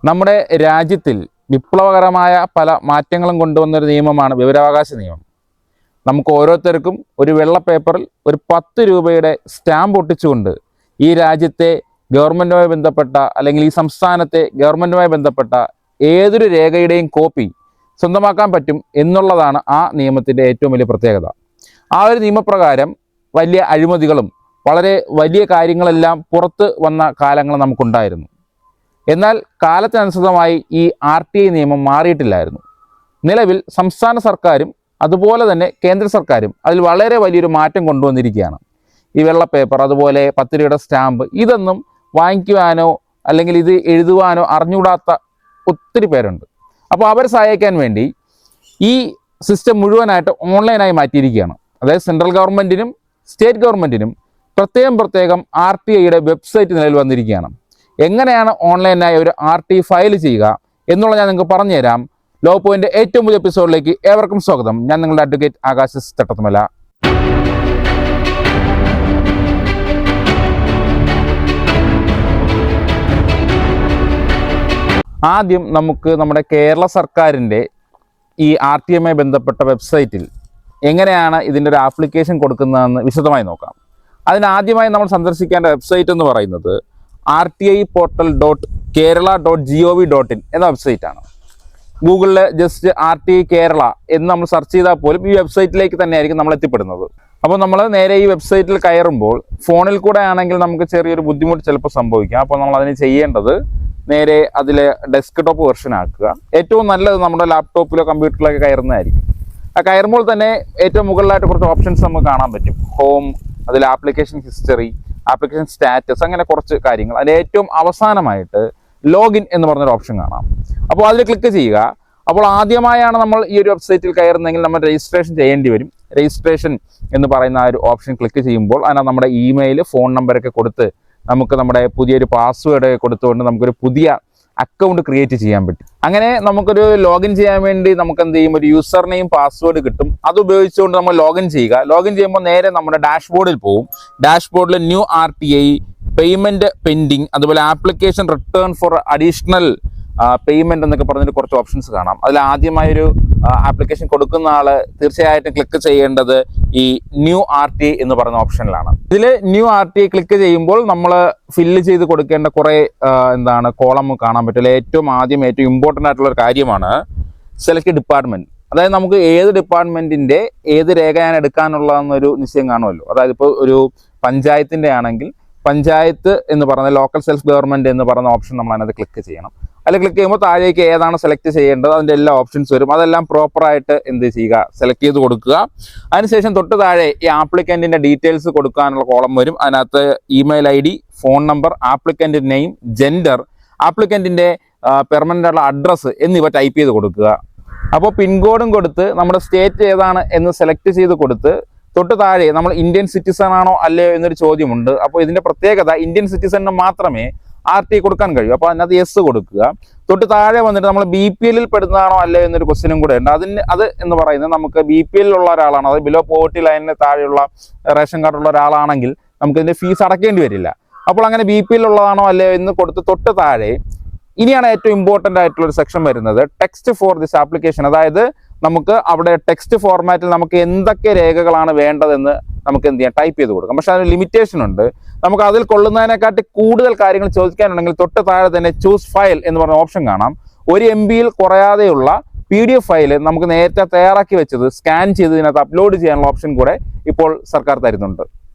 നമ്മുടെ രാജ്യത്തിൽ വിപ്ലവകരമായ പല മാറ്റങ്ങളും കൊണ്ടുവന്നൊരു നിയമമാണ് വിവരാവകാശ നിയമം. നമുക്ക് ഓരോരുത്തർക്കും ഒരു വെള്ള പേപ്പറിൽ ഒരു 10 രൂപയുടെ സ്റ്റാമ്പ് ഒട്ടിച്ചുകൊണ്ട് ഈ രാജ്യത്തെ ഗവൺമെൻറ്റുമായി ബന്ധപ്പെട്ട അല്ലെങ്കിൽ ഈ സംസ്ഥാനത്തെ ഗവൺമെൻറ്റുമായി ബന്ധപ്പെട്ട ഏതൊരു രേഖയുടെയും കോപ്പി സ്വന്തമാക്കാൻ പറ്റും എന്നുള്ളതാണ് ആ നിയമത്തിൻ്റെ ഏറ്റവും വലിയ പ്രത്യേകത. ആ ഒരു നിയമപ്രകാരം വലിയ അഴിമതികളും വളരെ വലിയ കാര്യങ്ങളെല്ലാം പുറത്ത് വന്ന കാലങ്ങൾ നമുക്കുണ്ടായിരുന്നു. എന്നാൽ കാലത്തിനനുസൃതമായി ഈ RTI നിയമം മാറിയിട്ടില്ലായിരുന്നു. നിലവിൽ സംസ്ഥാന സർക്കാരും അതുപോലെ തന്നെ കേന്ദ്ര സർക്കാരും അതിൽ വളരെ വലിയൊരു മാറ്റം കൊണ്ടുവന്നിരിക്കുകയാണ്. ഈ വെള്ള പേപ്പർ, അതുപോലെ 10 രൂപയുടെ സ്റ്റാമ്പ്, ഇതൊന്നും വാങ്ങിക്കുവാനോ അല്ലെങ്കിൽ ഇത് എഴുതുവാനോ അറിഞ്ഞുകൂടാത്ത ഒത്തിരി പേരുണ്ട്. അപ്പോൾ അവരെ സഹായിക്കാൻ വേണ്ടി ഈ സിസ്റ്റം മുഴുവനായിട്ട് ഓൺലൈനായി മാറ്റിയിരിക്കുകയാണ്. അതായത് സെൻട്രൽ ഗവൺമെൻറ്റിനും സ്റ്റേറ്റ് ഗവൺമെൻറ്റിനും പ്രത്യേകം RTIയുടെ വെബ്സൈറ്റ് നിലവിൽ വന്നിരിക്കുകയാണ്. എങ്ങനെയാണ് ഓൺലൈനായി ഒരു RTI ഫയൽ ചെയ്യുക എന്നുള്ള ഞാൻ നിങ്ങൾക്ക് പറഞ്ഞുതരാം. ലോ പോയിൻ്റ് ഏറ്റവും പുതിയ എപ്പിസോഡിലേക്ക് ഏവർക്കും സ്വാഗതം. ഞാൻ നിങ്ങളുടെ അഡ്വക്കേറ്റ് ആകാശ് തട്ടത്തുമല. ആദ്യം നമുക്ക് നമ്മുടെ കേരള സർക്കാരിൻ്റെ ഈ RTIയുമായി ബന്ധപ്പെട്ട വെബ്സൈറ്റിൽ എങ്ങനെയാണ് ഇതിൻ്റെ ഒരു ആപ്ലിക്കേഷൻ കൊടുക്കുന്നതെന്ന് വിശദമായി നോക്കാം. അതിനാദ്യമായി നമ്മൾ സന്ദർശിക്കേണ്ട വെബ്സൈറ്റ് എന്ന് പറയുന്നത് rtiportal.kerala.gov.in എന്ന വെബ്സൈറ്റാണ്. ഗൂഗിളിൽ ജസ്റ്റ് RTI കേരള എന്ന് നമ്മൾ സെർച്ച് ചെയ്താൽ പോലും ഈ വെബ്സൈറ്റിലേക്ക് തന്നെയായിരിക്കും നമ്മൾ എത്തിപ്പെടുന്നത്. അപ്പോൾ നമ്മൾ നേരെ ഈ വെബ്സൈറ്റിൽ കയറുമ്പോൾ ഫോണിൽ കൂടെ ആണെങ്കിൽ നമുക്ക് ചെറിയൊരു ബുദ്ധിമുട്ട് ചിലപ്പോൾ സംഭവിക്കാം. അപ്പോൾ നമ്മൾ അതിന് ചെയ്യേണ്ടത് നേരെ അതിലെ ഡെസ്ക്ടോപ്പ് വെർഷൻ ആക്കുക. ഏറ്റവും നല്ലത് നമ്മുടെ ലാപ്ടോപ്പിലോ കമ്പ്യൂട്ടറിലൊക്കെ കയറുന്നതായിരിക്കും. ആ കയറുമ്പോൾ തന്നെ ഏറ്റവും മുകളിലായിട്ട് കുറച്ച് ഓപ്ഷൻസ് നമുക്ക് കാണാൻ പറ്റും. ഹോം, അതിൽ ആപ്ലിക്കേഷൻ ഹിസ്റ്ററി, ആപ്ലിക്കേഷൻ സ്റ്റാറ്റസ്, അങ്ങനെ കുറച്ച് കാര്യങ്ങൾ. അതിൻ്റെ ഏറ്റവും അവസാനമായിട്ട് ലോഗിൻ എന്ന് പറഞ്ഞൊരു ഓപ്ഷൻ കാണാം. അപ്പോൾ അതിൽ ക്ലിക്ക് ചെയ്യുക. അപ്പോൾ ആദ്യമായാണ് നമ്മൾ ഈ ഒരു വെബ്സൈറ്റിൽ കയറുന്നതെങ്കിൽ നമ്മൾ രജിസ്ട്രേഷൻ ചെയ്യേണ്ടി വരും. രജിസ്ട്രേഷൻ എന്ന് പറയുന്ന ആ ഒരു ഓപ്ഷൻ ക്ലിക്ക് ചെയ്യുമ്പോൾ അതിനകത്ത് നമ്മുടെ ഇമെയിൽ, ഫോൺ നമ്പറൊക്കെ കൊടുത്ത് നമുക്ക് നമ്മുടെ പുതിയൊരു പാസ്വേഡ് കൊടുത്തുകൊണ്ട് നമുക്കൊരു പുതിയ അക്കൗണ്ട് ക്രിയേറ്റ് ചെയ്യാൻ പറ്റും. അങ്ങനെ നമുക്കൊരു ലോഗിൻ ചെയ്യാൻ വേണ്ടി നമുക്ക് എന്ത് ചെയ്യും, ഒരു യൂസർ നെയിം പാസ്വേഡ് കിട്ടും. അത് ഉപയോഗിച്ചുകൊണ്ട് നമ്മൾ ലോഗിൻ ചെയ്യുക. ലോഗിൻ ചെയ്യുമ്പോൾ നേരെ നമ്മുടെ ഡാഷ്ബോർഡിൽ പോകും. ഡാഷ്ബോർഡിൽ ന്യൂ RTI, പേയ്മെൻറ്റ് പെൻഡിങ്, അതുപോലെ application return for additional payment എന്നൊക്കെ പറഞ്ഞിട്ട് കുറച്ച് ഓപ്ഷൻസ് കാണാം. അതിൽ ആദ്യമായൊരു ആപ്ലിക്കേഷൻ കൊടുക്കുന്ന ആൾ തീർച്ചയായിട്ടും ക്ലിക്ക് ചെയ്യേണ്ടത് ഈ ന്യൂ RTI എന്ന് പറയുന്ന ഓപ്ഷനിലാണ്. ഇതിൽ ന്യൂ RTI ക്ലിക്ക് ചെയ്യുമ്പോൾ നമ്മൾ ഫില്ല് ചെയ്ത് കൊടുക്കേണ്ട കുറേ കോളം കാണാൻ പറ്റില്ല. ഏറ്റവും ഇമ്പോർട്ടൻ്റ് ആയിട്ടുള്ള ഒരു കാര്യമാണ് സെലക്ട് ഡിപ്പാർട്ട്മെൻറ്റ്. അതായത് നമുക്ക് ഏത് ഡിപ്പാർട്ട്മെൻറ്റിൻ്റെ ഏത് രേഖയാണ് എടുക്കാനുള്ളതെന്നൊരു നിശ്ചയം കാണുമല്ലോ. അതായത് ഇപ്പോൾ ഒരു പഞ്ചായത്തിൻ്റെ ആണെങ്കിൽ പഞ്ചായത്ത് എന്ന് പറയുന്ന ലോക്കൽ സെൽഫ് ഗവൺമെൻറ് എന്ന് പറയുന്ന ഓപ്ഷൻ നമ്മൾ അതിനകത്ത് ക്ലിക്ക് ചെയ്യണം. അതിൽ ക്ലിക്ക് ചെയ്യുമ്പോൾ താഴേക്ക് ഏതാണ് സെലക്ട് ചെയ്യേണ്ടത് അതിൻ്റെ എല്ലാ ഓപ്ഷൻസ് വരും. അതെല്ലാം പ്രോപ്പറായിട്ട് എന്ത് ചെയ്യുക, സെലക്ട് ചെയ്ത് കൊടുക്കുക. അതിനുശേഷം തൊട്ട് താഴെ ഈ ആപ്ലിക്കൻറ്റിൻ്റെ ഡീറ്റെയിൽസ് കൊടുക്കാനുള്ള കോളം വരും. അതിനകത്ത് email ID, phone number, applicant name, gender, ആപ്ലിക്കൻറ്റിൻ്റെ പെർമനൻ്റ് ആയിട്ടുള്ള അഡ്രസ്സ് എന്നിവ ടൈപ്പ് ചെയ്ത് കൊടുക്കുക. അപ്പോൾ പിൻകോഡും കൊടുത്ത് നമ്മുടെ സ്റ്റേറ്റ് ഏതാണ് എന്ന് സെലക്ട് ചെയ്ത് കൊടുത്ത് തൊട്ട് താഴെ നമ്മൾ ഇന്ത്യൻ സിറ്റിസൺ ആണോ അല്ലയോ എന്നൊരു ചോദ്യമുണ്ട്. അപ്പോൾ ഇതിൻ്റെ പ്രത്യേകത ഇന്ത്യൻ സിറ്റിസണിന് മാത്രമേ RTI കൊടുക്കാൻ കഴിയും. അപ്പോൾ അതിനകത്ത് യെസ് കൊടുക്കുക. തൊട്ട് താഴെ വന്നിട്ട് നമ്മൾ BPL പെടുന്നതാണോ അല്ലയോ എന്നൊരു ക്വസ്റ്റ്യനും കൂടെ ഉണ്ട്. അത് എന്ന് പറയുന്നത് നമുക്ക് BPL ഉള്ള ഒരാളാണ്, അത് ബിലോ പോവർട്ടി ലൈനിന് താഴെയുള്ള റേഷൻ കാർഡുള്ള ഒരാളാണെങ്കിൽ നമുക്കിതിൻ്റെ ഫീസ് അടയ്ക്കേണ്ടി വരില്ല. അപ്പോൾ അങ്ങനെ BPL ഉള്ളതാണോ അല്ലയോ എന്ന് കൊടുത്ത് തൊട്ട് താഴെ ഇനിയാണ് ഏറ്റവും ഇമ്പോർട്ടൻ്റ് ആയിട്ടുള്ളൊരു സെക്ഷൻ വരുന്നത്, ടെക്സ്റ്റ് ഫോർ ദിസ് ആപ്ലിക്കേഷൻ. അതായത് നമുക്ക് അവിടെ ടെക്സ്റ്റ് ഫോർമാറ്റിൽ നമുക്ക് എന്തൊക്കെ രേഖകളാണ് വേണ്ടതെന്ന് നമുക്ക് എന്ത് ചെയ്യാം, ടൈപ്പ് ചെയ്ത് കൊടുക്കാം. പക്ഷേ അതിന് ലിമിറ്റേഷൻ ഉണ്ട്. നമുക്ക് അതിൽ കൊള്ളുന്നതിനെക്കാട്ടി കൂടുതൽ കാര്യങ്ങൾ ചോദിക്കാനുണ്ടെങ്കിൽ തൊട്ട് താഴെ തന്നെ ചൂസ് ഫയൽ എന്ന് പറഞ്ഞ ഓപ്ഷൻ കാണാം. 1 MBയിൽ കുറയാതെയുള്ള PDF ഫയൽ നമുക്ക് നേരത്തെ തയ്യാറാക്കി വെച്ചത് സ്കാൻ ചെയ്ത് ഇതിനകത്ത് അപ്ലോഡ് ചെയ്യാനുള്ള ഓപ്ഷൻ കൂടെ ഇപ്പോൾ സർക്കാർ തരുന്നുണ്ട്.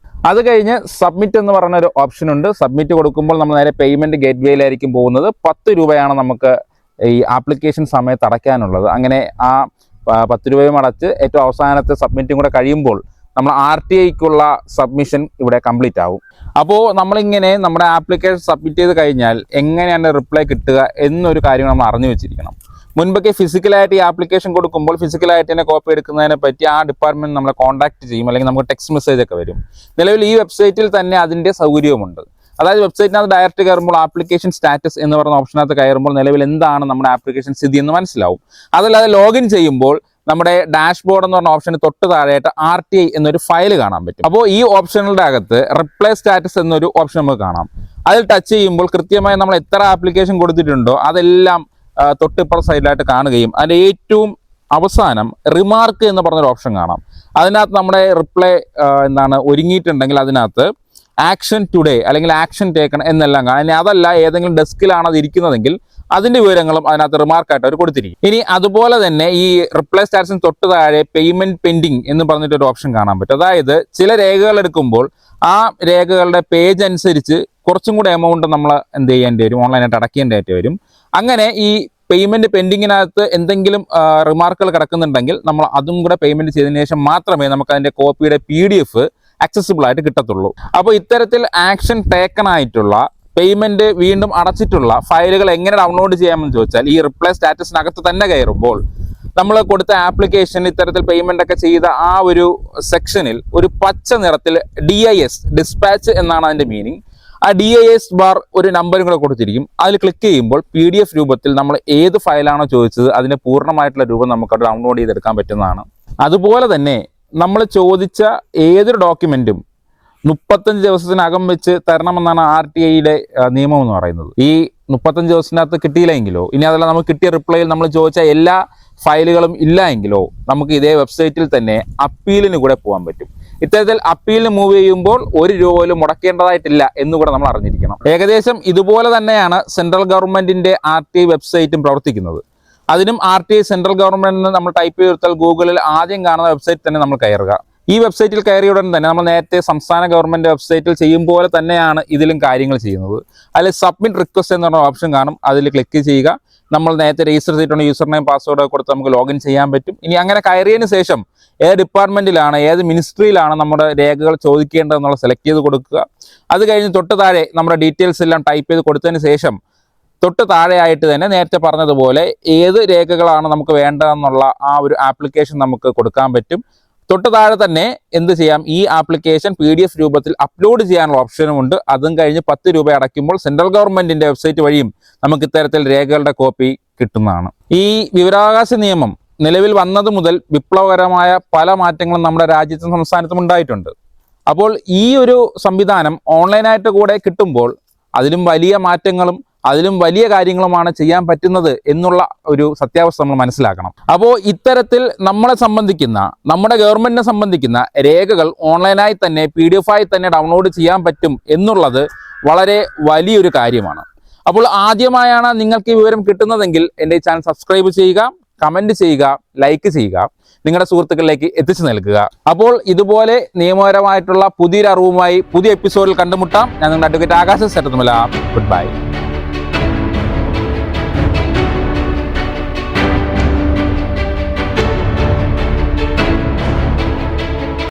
അത് കഴിഞ്ഞ് സബ്മിറ്റ് എന്ന് പറഞ്ഞൊരു ഓപ്ഷൻ ഉണ്ട്. സബ്മിറ്റ് കൊടുക്കുമ്പോൾ നമ്മൾ നേരെ പേയ്മെൻറ്റ് ഗേറ്റ്വേയിലായിരിക്കും പോകുന്നത്. 10 രൂപയാണ് നമുക്ക് ഈ ആപ്ലിക്കേഷൻ സമയത്ത് അടയ്ക്കാനുള്ളത്. അങ്ങനെ ആ 10 രൂപയും അടച്ച് ഏറ്റവും അവസാനത്തെ സബ്മിറ്റും കൂടെ കഴിയുമ്പോൾ നമ്മൾ RTIക്കുള്ള സബ്മിഷൻ ഇവിടെ കംപ്ലീറ്റ് ആവും. അപ്പോൾ നമ്മളിങ്ങനെ നമ്മുടെ ആപ്ലിക്കേഷൻ സബ്മിറ്റ് ചെയ്ത് കഴിഞ്ഞാൽ എങ്ങനെയാണ് റിപ്ലൈ കിട്ടുക എന്നൊരു കാര്യം നമ്മൾ അറിഞ്ഞു വെച്ചിരിക്കണം. മുൻപൊക്കെ ഫിസിക്കലായിട്ട് ഈ ആപ്ലിക്കേഷൻ കൊടുക്കുമ്പോൾ ഫിസിക്കലായിട്ട് തന്നെ കോപ്പി എടുക്കുന്നതിനെ പറ്റി ആ ഡിപ്പാർട്ട്മെൻറ്റ് നമ്മളെ കോൺടാക്ട് ചെയ്യും, അല്ലെങ്കിൽ നമുക്ക് ടെക്സ്റ്റ് മെസ്സേജ് ഒക്കെ വരും. നിലവിൽ ഈ വെബ്സൈറ്റിൽ തന്നെ അതിൻ്റെ സൗകര്യവുമുണ്ട്. അതായത് വെബ്സൈറ്റിനകത്ത് ഡയറക്റ്റ് കയറുമ്പോൾ ആപ്ലിക്കേഷൻ സ്റ്റാറ്റസ് എന്ന് പറയുന്ന ഓപ്ഷനകത്ത് കയറുമ്പോൾ നിലവിൽ എന്താണ് നമ്മുടെ ആപ്ലിക്കേഷൻ സ്ഥിതി എന്ന് മനസ്സിലാവും. അതല്ലാതെ ലോഗിൻ ചെയ്യുമ്പോൾ നമ്മുടെ ഡാഷ്ബോർഡ് എന്ന് പറഞ്ഞ ഓപ്ഷന് തൊട്ട് താഴെയായിട്ട് RTI എന്നൊരു ഫയൽ കാണാൻ പറ്റും. അപ്പോൾ ഈ ഓപ്ഷനുകളുടെ അകത്ത് റിപ്ലൈ സ്റ്റാറ്റസ് എന്നൊരു ഓപ്ഷൻ നമുക്ക് കാണാം. അതിൽ ടച്ച് ചെയ്യുമ്പോൾ കൃത്യമായി നമ്മൾ എത്ര ആപ്ലിക്കേഷൻ കൊടുത്തിട്ടുണ്ടോ അതെല്ലാം തൊട്ടിപ്പുറ സൈഡിലായിട്ട് കാണുകയും അതിൻ്റെ ഏറ്റവും അവസാനം റിമാർക്ക് എന്ന് പറഞ്ഞൊരു ഓപ്ഷൻ കാണാം. അതിനകത്ത് നമ്മുടെ റിപ്ലൈ ഒരുങ്ങിയിട്ടുണ്ടെങ്കിൽ അതിനകത്ത് ആക്ഷൻ ടുഡേ അല്ലെങ്കിൽ ആക്ഷൻ ടേക്കൺ എന്നെല്ലാം കാണാം. ഇനി അതല്ല ഏതെങ്കിലും ഡെസ്കിലാണ് അത് ഇരിക്കുന്നതെങ്കിൽ അതിൻ്റെ വിവരങ്ങളും അതിനകത്ത് റിമാർക്കായിട്ട് അവർ കൊടുത്തിരിക്കും. ഇനി അതുപോലെ തന്നെ ഈ റിപ്ലൈ സ്റ്റാറ്റസിന് തൊട്ട് താഴെ പേയ്മെന്റ് പെൻഡിങ് എന്ന് പറഞ്ഞിട്ടൊരു ഓപ്ഷൻ കാണാൻ പറ്റും. അതായത് ചില രേഖകൾ എടുക്കുമ്പോൾ ആ രേഖകളുടെ പേജ് അനുസരിച്ച് കുറച്ചും കൂടെ എമൗണ്ട് നമ്മൾ എന്ത് ചെയ്യേണ്ടി വരും, ഓൺലൈനായിട്ട് അടയ്ക്കേണ്ടതായിട്ട് വരും. അങ്ങനെ ഈ പേയ്മെന്റ് പെൻഡിങ്ങിനകത്ത് എന്തെങ്കിലും റിമാർക്കുകൾ കിടക്കുന്നുണ്ടെങ്കിൽ നമ്മൾ അതും കൂടെ പേയ്മെന്റ് ചെയ്തതിനു ശേഷം മാത്രമേ നമുക്ക് അതിൻ്റെ കോപ്പിയുടെ PDF ആക്സസിബിൾ ആയിട്ട് കിട്ടത്തുള്ളൂ. അപ്പോൾ ഇത്തരത്തിൽ ആക്ഷൻ ടേക്കൺ ആയിട്ടുള്ള പേയ്മെന്റ് വീണ്ടും അടച്ചിട്ടുള്ള ഫയലുകൾ എങ്ങനെ ഡൗൺലോഡ് ചെയ്യാമെന്ന് ചോദിച്ചാൽ ഈ റിപ്ലൈ സ്റ്റാറ്റസിനകത്ത് തന്നെ കയറുമ്പോൾ നമ്മൾ കൊടുത്ത ആപ്ലിക്കേഷൻ ഇത്തരത്തിൽ പേയ്മെന്റ് ഒക്കെ ചെയ്ത ആ ഒരു സെക്ഷനിൽ ഒരു പച്ച നിറത്തിൽ DIS ഡിസ്പാച്ച് എന്നാണ് അതിന്റെ മീനിങ്. ആ DIS ബാർ ഒരു നമ്പറും കൂടെ കൊടുത്തിരിക്കും. അതിൽ ക്ലിക്ക് ചെയ്യുമ്പോൾ PDF രൂപത്തിൽ നമ്മൾ ഏത് ഫയലാണോ ചോദിച്ചത് അതിന്റെ പൂർണ്ണമായിട്ടുള്ള രൂപം നമുക്ക് ഡൗൺലോഡ് ചെയ്തെടുക്കാൻ പറ്റുന്നതാണ്. അതുപോലെ തന്നെ നമ്മൾ ചോദിച്ച ഏതൊരു ഡോക്യുമെന്റും 35 ദിവസത്തിനകം വെച്ച് തരണമെന്നാണ് RTIയുടെ നിയമം എന്ന് പറയുന്നത്. ഈ 35 ദിവസത്തിനകത്ത് കിട്ടിയില്ലെങ്കിലോ ഇനി അതല്ല നമുക്ക് കിട്ടിയ റിപ്ലൈയിൽ നമ്മൾ ചോദിച്ച എല്ലാ ഫയലുകളും ഇല്ല എങ്കിലോ നമുക്ക് ഇതേ വെബ്സൈറ്റിൽ തന്നെ അപ്പീലിന് കൂടെ പോകാൻ പറ്റും. ഇത്തരത്തിൽ അപ്പീലിന് മൂവ് ചെയ്യുമ്പോൾ ₹1 പോലും മുടക്കേണ്ടതായിട്ടില്ല എന്നുകൂടെ നമ്മൾ അറിഞ്ഞിരിക്കണം. ഏകദേശം ഇതുപോലെ തന്നെയാണ് സെൻട്രൽ ഗവൺമെന്റിന്റെ RTI വെബ്സൈറ്റും പ്രവർത്തിക്കുന്നത്. അതിനും RTI സെൻട്രൽ ഗവൺമെന്റിന് നമ്മൾ ടൈപ്പ് ചെയ്തെടുത്താൽ ഗൂഗിളിൽ ആദ്യം കാണുന്ന വെബ്സൈറ്റ് തന്നെ നമ്മൾ കയറുക. ഈ വെബ്സൈറ്റിൽ കയറിയ ഉടൻ തന്നെ നമ്മൾ നേരത്തെ സംസ്ഥാന ഗവൺമെന്റ് വെബ്സൈറ്റിൽ ചെയ്യും പോലെ തന്നെയാണ് ഇതിലും കാര്യങ്ങൾ ചെയ്യുന്നത്. അതിൽ സബ്മിറ്റ് റിക്വസ്റ്റ് എന്ന് പറഞ്ഞ ഓപ്ഷൻ കാണും. അതിൽ ക്ലിക്ക് ചെയ്യുക. നമ്മൾ നേരത്തെ രജിസ്റ്റർ ചെയ്തിട്ടുണ്ട് യൂസർ നെയിം പാസ്വേഡ് കൊടുത്ത് നമുക്ക് ലോഗിൻ ചെയ്യാൻ പറ്റും. ഇനി അങ്ങനെ കയറിയതിന് ശേഷം ഏത് ഡിപ്പാർട്ട്മെന്റിലാണ് ഏത് മിനിസ്ട്രിയിലാണ് നമ്മുടെ രേഖകൾ ചോദിക്കേണ്ടതെന്നുള്ള സെലക്ട് ചെയ്ത് കൊടുക്കുക. അത് കഴിഞ്ഞ് തൊട്ട് താഴെ നമ്മുടെ ഡീറ്റെയിൽസ് എല്ലാം ടൈപ്പ് ചെയ്ത് കൊടുത്തതിന് ശേഷം തൊട്ട് താഴെയായിട്ട് തന്നെ നേരത്തെ പറഞ്ഞതുപോലെ ഏത് രേഖകളാണ് നമുക്ക് വേണ്ടതെന്നുള്ള ആ ഒരു ആപ്ലിക്കേഷൻ നമുക്ക് കൊടുക്കാൻ പറ്റും. തൊട്ട് താഴെ തന്നെ എന്ത് ചെയ്യാം, ഈ ആപ്ലിക്കേഷൻ PDF രൂപത്തിൽ അപ്ലോഡ് ചെയ്യാനുള്ള ഓപ്ഷനും ഉണ്ട്. അതും കഴിഞ്ഞ് ₹10 അടയ്ക്കുമ്പോൾ സെൻട്രൽ ഗവൺമെന്റിന്റെ വെബ്സൈറ്റ് വഴിയും നമുക്ക് ഇത്തരത്തിൽ രേഖകളുടെ കോപ്പി കിട്ടുന്നതാണ്. ഈ വിവരാവകാശ നിയമം നിലവിൽ വന്നത് മുതൽ വിപ്ലവകരമായ പല മാറ്റങ്ങളും നമ്മുടെ രാജ്യത്തും സംസ്ഥാനത്തും ഉണ്ടായിട്ടുണ്ട്. അപ്പോൾ ഈ ഒരു സംവിധാനം ഓൺലൈനായിട്ട് കൂടെ കിട്ടുമ്പോൾ അതിലും വലിയ മാറ്റങ്ങളും അതിലും വലിയ കാര്യങ്ങളുമാണ് ചെയ്യാൻ പറ്റുന്നത് എന്നുള്ള ഒരു സത്യാവസ്ഥ നമ്മൾ മനസ്സിലാക്കണം. അപ്പോൾ ഇത്തരത്തിൽ നമ്മളെ സംബന്ധിക്കുന്ന നമ്മുടെ ഗവൺമെന്റിനെ സംബന്ധിക്കുന്ന രേഖകൾ ഓൺലൈനായി തന്നെ PDF ആയി തന്നെ ഡൗൺലോഡ് ചെയ്യാൻ പറ്റും എന്നുള്ളത് വളരെ വലിയൊരു കാര്യമാണ്. അപ്പോൾ ആദ്യമായാണ് നിങ്ങൾക്ക് ഈ വിവരം കിട്ടുന്നതെങ്കിൽ എൻ്റെ ചാനൽ സബ്സ്ക്രൈബ് ചെയ്യുക, കമൻറ്റ് ചെയ്യുക, ലൈക്ക് ചെയ്യുക, നിങ്ങളുടെ സുഹൃത്തുക്കളിലേക്ക് എത്തിച്ചു നൽകുക. അപ്പോൾ ഇതുപോലെ നിയമപരമായിട്ടുള്ള പുതിയൊരു അറിവുമായി പുതിയ എപ്പിസോഡിൽ കണ്ടുമുട്ടാം. ഞാൻ നിങ്ങളുടെ advocate Akash Settathumala. Good bye.